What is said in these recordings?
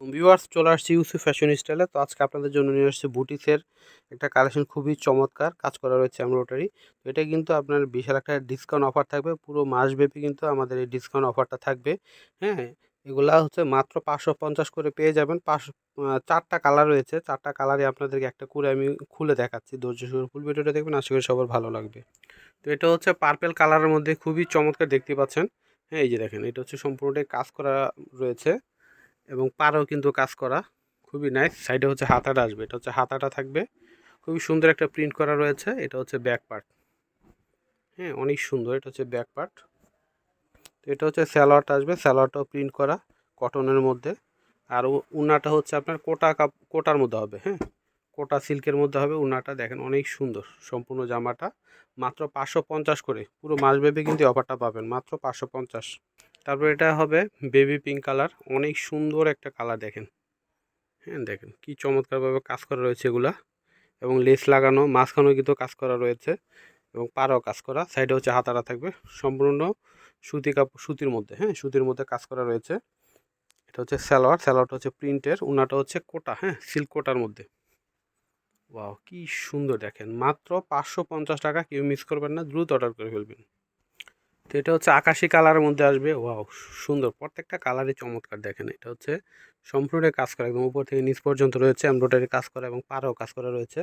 Viewers চলে আসছি Yusuf fashion স্টাইলে। তো আজকে আপনাদের জন্য নিয়ে আসছি বুটিক্সের একটা কালেকশন, খুবই চমৎকার কাজ করা রয়েছে এমব্রয়ডারি। তো এটা কিন্তু আপনার বিশাল একটা ডিসকাউন্ট অফার থাকবে, পুরো মাসব্যাপী কিন্তু আমাদের এই ডিসকাউন্ট অফারটা থাকবে। হ্যাঁ, এগুলা হচ্ছে মাত্র 550 করে পেয়ে যাবেন। 4টা কালার রয়েছে, 4টা কালারই আপনাদেরকে একটা করে আমি খুলে দেখাচ্ছি। ধৈর্য সহকারে ফুল ভিডিওটা দেখবেন, আশা করি সবার ভালো লাগবে। তো এটা হচ্ছে পার্পেল কালারের মধ্যে খুবই চমৎকার দেখতে পাচ্ছেন। হ্যাঁ, এই যে দেখেন, এটা হচ্ছে সম্পূর্ণটাই কাজ করা রয়েছে এবং পাড়ও কিন্তু কাজ করা, খুবই নাইস। সাইডে হচ্ছে হাতাটা আসবে, এটা হচ্ছে হাতাটা থাকবে, খুবই সুন্দর একটা প্রিন্ট করা রয়েছে। এটা হচ্ছে ব্যাক পার্ট। হ্যাঁ, অনেক সুন্দর, এটা হচ্ছে ব্যাক পার্ট। তো এটা হচ্ছে স্যালোয়ারটা আসবে, স্যালোয়ারটাও প্রিন্ট করা কটনের মধ্যে। আর উন্নাটা হচ্ছে আপনার কোটার মধ্যে হবে। হ্যাঁ, কোটা সিল্কের মধ্যে হবে উন্নাটা, দেখেন অনেক সুন্দর সম্পূর্ণ জামাটা। মাত্র 550 করে পুরো মাসব্যাপী কিন্তু অফারটা পাবেন, মাত্র 550। তারপর এটা হবে বেবি পিঙ্ক কালার, অনেক সুন্দর একটা কালার দেখেন। হ্যাঁ, দেখেন কি চমৎকারভাবে কাজ করা রয়েছে এগুলা, এবং লেস লাগানো, মাঝখানেও কিন্তু কাজ করা রয়েছে এবং পাড়ও কাজ করা। সাইডে হচ্ছে হাতাটা থাকবে সম্পূর্ণ সুতির মধ্যে। হ্যাঁ, সুতির মধ্যে কাজ করা রয়েছে। এটা হচ্ছে সালোয়ার, সালোয়ারটা হচ্ছে প্রিন্টের, উনাটা হচ্ছে কোটা। হ্যাঁ, সিল্ক কোটার মধ্যে। ওয়াও, কি সুন্দর দেখেন, মাত্র 550 টাকা। কেউ মিস করবেন না, দ্রুত অর্ডার করে ফেলবেন। তো এটা হচ্ছে আকাশি কালারের মধ্যে আসবে। ওয়াও, সুন্দর, প্রত্যেকটা কালারই চমৎকার দেখেন। এটা হচ্ছে সম্পূর্ণ কাজ করা, একদম উপর থেকে নিচ পর্যন্ত রয়েছে এমব্রয়ডারি কাজ করা এবং পাড়ও কাজ করা রয়েছে।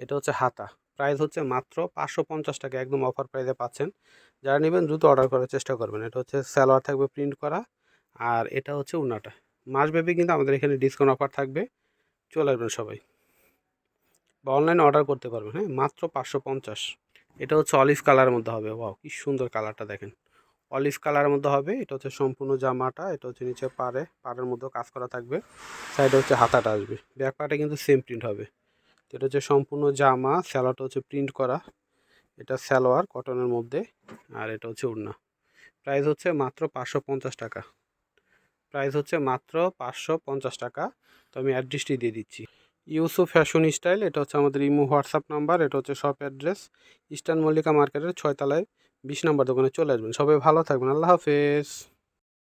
এটা হচ্ছে হাতা, প্রাইস হচ্ছে মাত্র 550 টাকা, একদম অফার প্রাইসে পাচ্ছেন। যারা নেবেন দ্রুত অর্ডার করার চেষ্টা করবেন। এটা হচ্ছে সালোয়ার থাকবে প্রিন্ট করা, আর এটা হচ্ছে উন্নাটা। মাসব্যাপী কিন্তু আমাদের এখানে ডিসকাউন্ট অফার থাকবে, চলে আসবেন সবাই, বা অনলাইনে অর্ডার করতে পারবেন। হ্যাঁ, মাত্র 550। এটা হচ্ছে অলিভ কালারের মধ্যে হবে। ওয়াও, কি সুন্দর কালারটা দেখেন, অলিভ কালারের মধ্যে হবে। এটা হচ্ছে সম্পূর্ণ জামাটা, এটা হচ্ছে নিচে পাড়ের মধ্যে কাজ করা থাকবে। সাইডে হচ্ছে হাতাটা আসবে, ব্যাক পার্টে কিন্তু সেম প্রিন্ট হবে। তো এটা হচ্ছে সম্পূর্ণ জামা, স্যালোয়ারটা হচ্ছে প্রিন্ট করা। এটা স্যালোয়ার কটনের মধ্যে, আর এটা হচ্ছে ওড়না। প্রাইস হচ্ছে মাত্র 550 টাকা। প্রাইস হচ্ছে মাত্র 550 টাকা। তো আমি অ্যাড্রেসটি দিয়ে দিচ্ছি, ইউসুফ ফ্যাশন স্টাইল। এটা হচ্ছে আমাদের ইমো হোয়াটসঅ্যাপ নাম্বার। এটা হচ্ছে শপ অ্যাড্রেস ইস্টার্ন মল্লিকা মার্কেটের 6 তলায় 20 নম্বর দোকানে চলে আসবেন। সবাই ভালো থাকবেন, আল্লাহ হাফেজ।